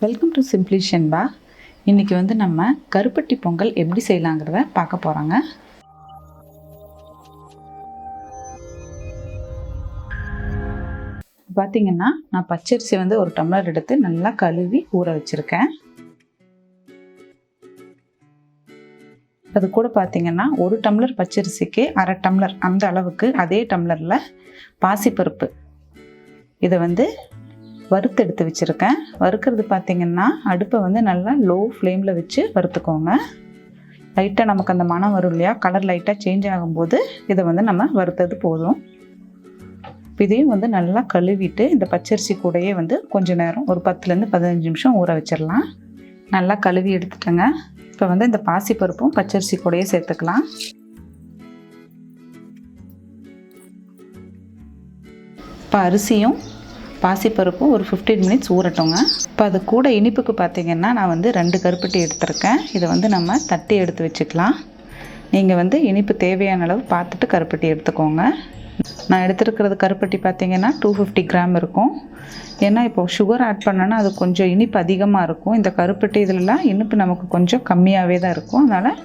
Welcome to simply Shenba. இன்றைக்கி வந்து நம்ம கருப்பட்டி பொங்கல் எப்படி செய்யலாங்கிறத பார்க்க போகிறாங்க. பார்த்திங்கன்னா நான் பச்சரிசி வந்து ஒரு டம்ளர் எடுத்து நல்லா கழுவி ஊற வச்சுருக்கேன். அது கூட பார்த்திங்கன்னா ஒரு டம்ளர் பச்சரிசிக்கு அரை டம்ளர் அந்த அளவுக்கு அதே டம்ளரில் பாசிப்பருப்பு இதை வந்து வறுத்து எடுத்து வச்சுருக்கேன். வறுக்கிறது பார்த்திங்கன்னா அடுப்பை வந்து நல்லா லோ ஃப்ளேமில் வச்சு வறுத்துக்கோங்க. லைட்டாக நமக்கு அந்த மணம் வரும் இல்லையா, கலர் லைட்டாக சேஞ்ச் ஆகும்போது இதை வந்து நம்ம வறுத்தது போதும். இதையும் வந்து நல்லா கழுவிட்டு இந்த பச்சரிசி கூடையே வந்து கொஞ்சம் நேரம் ஒரு 10லேருந்து 15 நிமிஷம் ஊற வச்சிடலாம். நல்லா கழுவி எடுத்துட்டேங்க. இப்போ வந்து இந்த பாசிப்பருப்பும் பச்சரிசி கூடையே சேர்த்துக்கலாம். இப்போ அரிசியும் பாசிப்பருப்பும் ஒரு 15 மினிட்ஸ் ஊறட்டோங்க. இப்போ அது கூட இனிப்புக்கு பார்த்திங்கன்னா நான் வந்து 2 கருப்பட்டி எடுத்திருக்கேன். இதை வந்து நம்ம தட்டி எடுத்து வச்சுக்கலாம். நீங்கள் வந்து இனிப்பு தேவையான அளவு பார்த்துட்டு கருப்பட்டி எடுத்துக்கோங்க. நான் எடுத்துருக்கிறது கருப்பட்டி பார்த்திங்கன்னா 250 கிராம் இருக்கும். ஏன்னா இப்போது சுகர் ஆட் பண்ணோன்னா அது கொஞ்சம் இனிப்பு அதிகமாக இருக்கும். இந்த கருப்பட்டி இதிலலாம் இனிப்பு நமக்கு கொஞ்சம் கம்மியாகவே தான் இருக்கும். அதனால்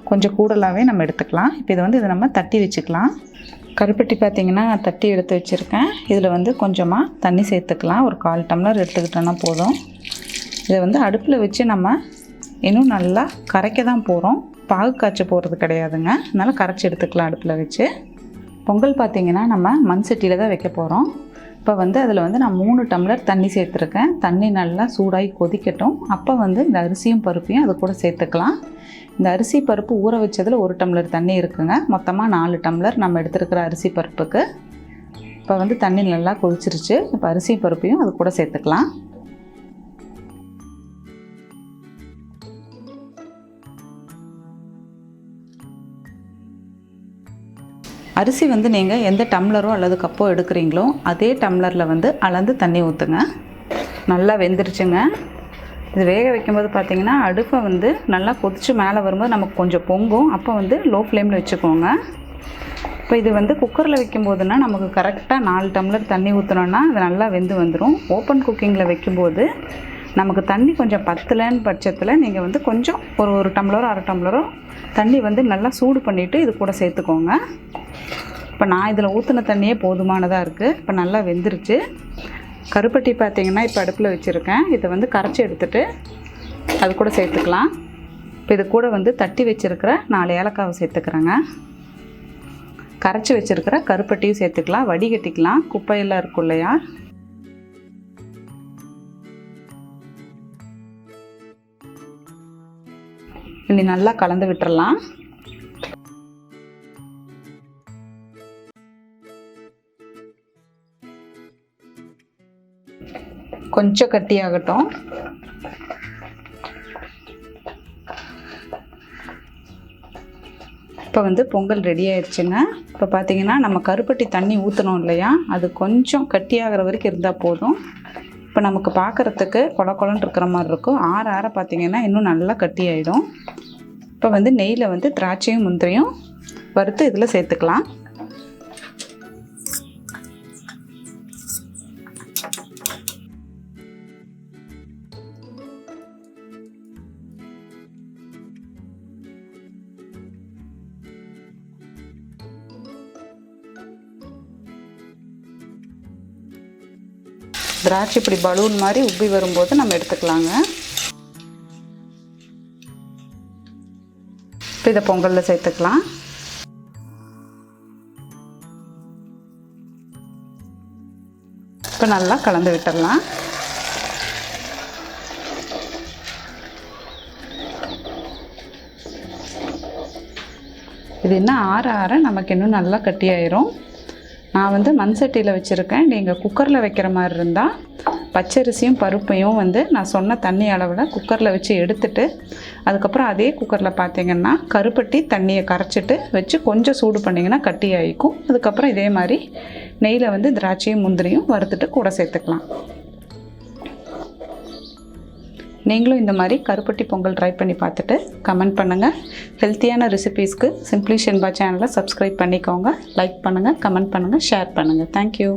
கொஞ்சம் கூடுதலாகவே நம்ம எடுத்துக்கலாம். இப்போ இதை நம்ம தட்டி வச்சுக்கலாம். கருப்பட்டி பார்த்திங்கன்னா நான் தட்டி எடுத்து வச்சுருக்கேன். இதில் வந்து கொஞ்சமாக தண்ணி சேர்த்துக்கலாம். ஒரு 1/4 டம்ளர் எடுத்துக்கிட்டோன்னா போதும். இதை வந்து அடுப்பில் வச்சு நம்ம இன்னும் நல்லா கரைக்க தான் போகிறோம், பாகு காய்ச்ச போகிறது கிடையாதுங்க. அதனால் கரைச்சி எடுத்துக்கலாம் அடுப்பில் வச்சு. பொங்கல் பார்த்திங்கன்னா நம்ம மண் சட்டியில் தான் வைக்க போகிறோம். இப்போ வந்து அதில் வந்து நான் 3 டம்ளர் தண்ணி சேர்த்துருக்கேன். தண்ணி நல்லா சூடாகி கொதிக்கட்டும். அப்போ வந்து இந்த அரிசியும் பருப்பையும் அது கூட சேர்த்துக்கலாம். இந்த அரிசி பருப்பு ஊற வச்சதில் 1 டம்ளர் தண்ணி இருக்குங்க. மொத்தமாக 4 டம்ளர் நம்ம எடுத்துருக்கிற அரிசி பருப்புக்கு. இப்போ வந்து தண்ணி நல்லா கொதிச்சிருச்சு. இப்போ அரிசி பருப்பையும் அது கூட சேர்த்துக்கலாம். அரிசி வந்து நீங்கள் எந்த டம்ளரோ அல்லது கப்போ எடுக்கிறீங்களோ அதே டம்ளரில் வந்து அளந்து தண்ணி ஊற்றுங்க. நல்லா வெந்துருச்சுங்க. இது வேக வைக்கும்போது பார்த்திங்கன்னா அடுப்பை வந்து நல்லா கொதித்து மேலே வரும்போது நமக்கு கொஞ்சம் பொங்கும். அப்போ வந்து லோ ஃப்ளேமில் வச்சுக்கோங்க. இப்போ இது வந்து குக்கரில் வைக்கும்போதுன்னா நமக்கு கரெக்டாக 4 டம்ளர் தண்ணி ஊற்றினோன்னா அது நல்லா வெந்து வந்துடும். ஓப்பன் குக்கிங்கில் வைக்கும்போது நமக்கு தண்ணி கொஞ்சம் பத்தலைன்னு பட்சத்தில் நீங்கள் வந்து கொஞ்சம் ஒரு டம்ளரோ அரை டம்ளரோ தண்ணி வந்து நல்லா சூடு பண்ணிவிட்டு இது கூட சேர்த்துக்கோங்க. இப்போ நான் இதில் ஊற்றின தண்ணியே போதுமானதாக இருக்குது. இப்போ நல்லா வெந்துருச்சு. கருப்பட்டி பார்த்திங்கன்னா இப்போ அடுப்பில் வச்சுருக்கேன். இதை வந்து கரைச்சி எடுத்துகிட்டு அது கூட சேர்த்துக்கலாம். இப்போ இது கூட வந்து தட்டி வச்சுருக்கிற 4 ஏலக்காவை சேர்த்துக்கிறேங்க. கரைச்சி வச்சுருக்கிற கருப்பட்டியும் சேர்த்துக்கலாம். வடிகட்டிக்கலாம், குப்பையெல்லாம் இருக்கும் இல்லையா. இனி நல்லா கலந்து விட்டுறலாம். கொஞ்சம் கட்டியாகட்டும். இப்போ வந்து பொங்கல் ரெடி ஆயிடுச்சுங்க. இப்போ பார்த்திங்கன்னா நம்ம கருப்பட்டி தண்ணி ஊற்றணும் இல்லையா, அது கொஞ்சம் கட்டியாகிற வரைக்கும் இருந்தால் போதும். இப்போ நமக்கு பார்க்குறதுக்கு கொலன்னு இருக்கிற மாதிரி இருக்கும். ஆற பார்த்திங்கன்னா இன்னும் நல்லா கட்டி ஆகிடும். இப்போ வந்து நெய்யில் வந்து திராட்சையும் முந்திரியும் வறுத்து இதில் சேர்த்துக்கலாம். திராட்சை இப்படி பலூன் மாதிரி உப்பி வரும்போது நம்ம எடுத்துக்கலாங்க. இப்போ இதை பொங்கலில் சேர்த்துக்கலாம். இப்போ நல்லா கலந்து விட்டுடலாம். இது இன்னும் ஆற நமக்கு இன்னும் நல்லா கட்டியாயிரும். நான் வந்து மண் சட்டியில் வச்சுருக்கேன். நீங்கள் குக்கரில் வைக்கிற மாதிரி இருந்தால் பச்சரிசியும் பருப்பையும் வந்து நான் சொன்ன தண்ணி அளவில் குக்கரில் வச்சு எடுத்துட்டு அதுக்கப்புறம் அதே குக்கரில் பார்த்திங்கன்னா கருப்பட்டி தண்ணியை கரைச்சிட்டு வச்சு கொஞ்சம் சூடு பண்ணிங்கன்னா கட்டி ஆகிக்கும். அதுக்கப்புறம் இதே மாதிரி நெய்யில் வந்து திராட்சையும் முந்திரியும் வறுத்துட்டு கூட சேர்த்துக்கலாம். நீங்களும் இந்த மாதிரி கருப்பட்டி பொங்கல் ட்ரை பண்ணி பார்த்துட்டு கமெண்ட் பண்ணுங்கள். ஹெல்த்தியான ரெசிபீஸ்க்கு சிம்பிளி ஷென்பா சேனலை சப்ஸ்கிரைப் பண்ணிக்கோங்க. லைக் பண்ணுங்கள், கமெண்ட் பண்ணுங்கள், ஷேர் பண்ணுங்கள். தேங்க்யூ.